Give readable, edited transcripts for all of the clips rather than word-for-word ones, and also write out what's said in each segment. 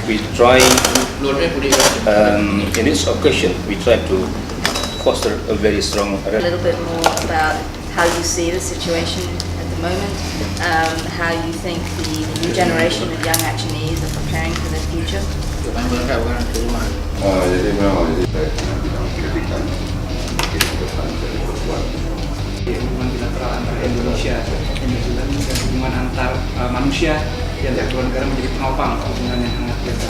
we try, in this occasion, we try to foster a very strong. A little bit more about how you see the situation at the moment, how you think the new generation of young Acehnese are preparing for their future. Jadi memang saya bilang kritikan mungkin ke depan dari perempuan. Hubungan bilateral antara Indonesia dan New Zealand dan hubungan antar manusia di antara kedua negara menjadi penopang hubungan yang sangat biasa.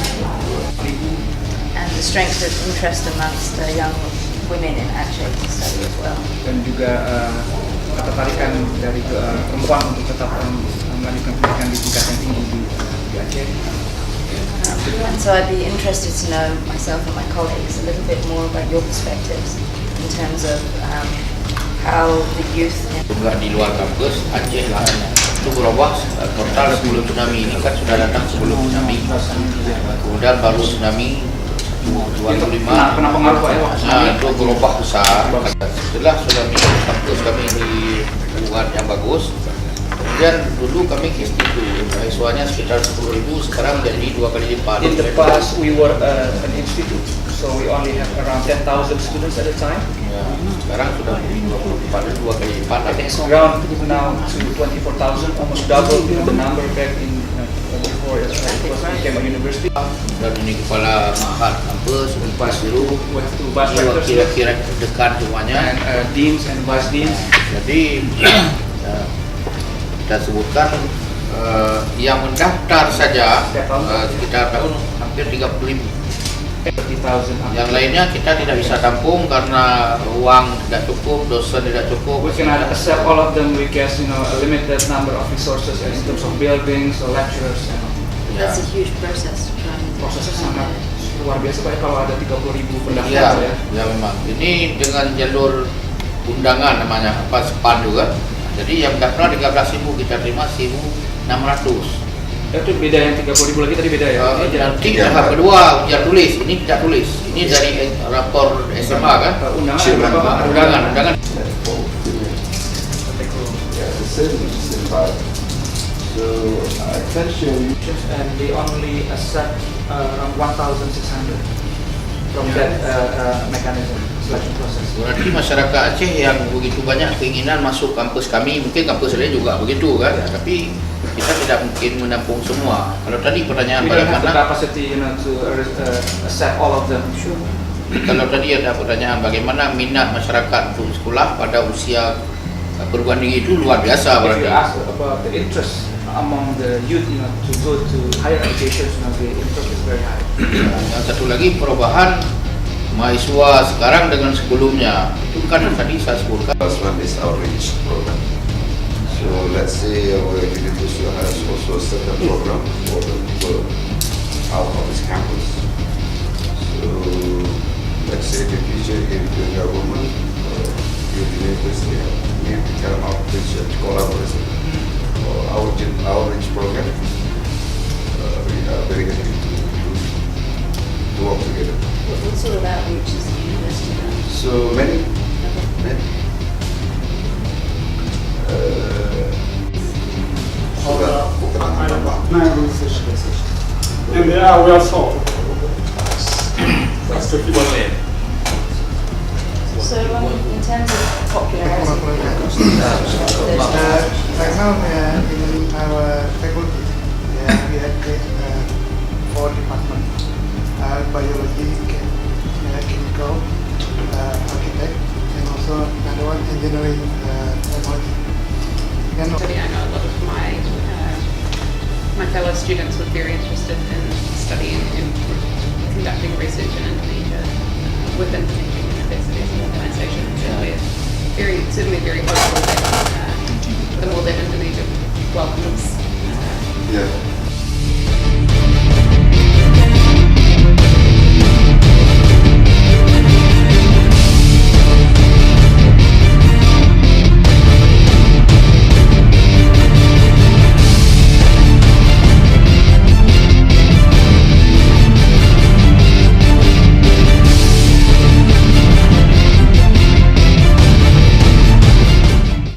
And the strength of interest amongst the young women in Aceh to study as well. Dan juga ketertarikan dari perempuan untuk tetap melanjutkan pendidikan di tingkat yang tinggi di Aceh. And so I'd be interested to know, myself and my colleagues, a little bit more about your perspectives in terms of how the youth. Juga di luar kampus Aceh lah itu berubah total sebelum tsunami ini kan sudah datang sebelum tsunami, kemudian baru tsunami 25 kena pengaruh itu berubah besar. Setelah tsunami kampus kami dibuat yang bagus. Kemudian dulu kami institut, mahasiswanya sekitar 10.000, sekarang jadi 2 kali lipat. In the past we were an institute, so we only have around 10,000 students at a time. Ya, sekarang sudah menjadi 2 kali lipat. It has grown now to 24,000, almost double the number back in before it became a university. Dan ini kepala mahad kampus, Unpas Biru, kira-kira dekat semuanya, and deans and vice deans. Jadi kita sebutkan yang mendaftar saja sekitar hampir 30.000. Yang lainnya kita tidak bisa tampung karena uang tidak cukup, dosen tidak cukup. We cannot accept all of them. We guess a limited number of resources in terms of buildings or lecturers. That's a huge process. Prosesnya sangat luar biasa, Pak, kalau ada 30.000 pendaftar. Ya memang. Ini dengan jalur undangan namanya apa sepandu kan. Jadi yang daftar 13.000 kita terima 1.600. Itu beda yang 30.000 lagi tadi beda ya? Nanti tahap kedua ujian tulis, ini tidak tulis. Ini dari rapor SMA kan? Undangan. So attention. And they only accept around 1,600 from that mechanism selection process. Berarti masyarakat Aceh yang begitu banyak keinginan masuk kampus kami, mungkin kampus lain juga begitu kan? Tapi kita tidak mungkin menampung semua. Kalau tadi pertanyaan bagaimana? Capacity to accept all of them. Sure. Kalau tadi ada pertanyaan bagaimana minat masyarakat untuk sekolah pada usia perguruan tinggi itu luar biasa berarti. If you ask about the interest among the youth, to go to higher education, the interest is very high. Yang satu lagi perubahan mahasiswa sekarang dengan sebelumnya itu kan tadi saya sebutkan. First one is outreach program. So let's say our university has also set a program for the people out of this campus. So let's say the future if the government your university may become outreach collaboration or outreach program. We are very happy to work together. What sort of outreach is the university doing? So many. Sudah keterangan Bapak. And they are well thought. That's the people there. So in terms of popularity, Right now, in our faculty, we have 4 departments: biology, chemical, architect, and also another one engineering technology. I know a lot of my fellow students were very interested in studying and conducting research in Indonesia within Indonesian universities and organisations. And we're certainly very hopeful that the more that Indonesia welcomes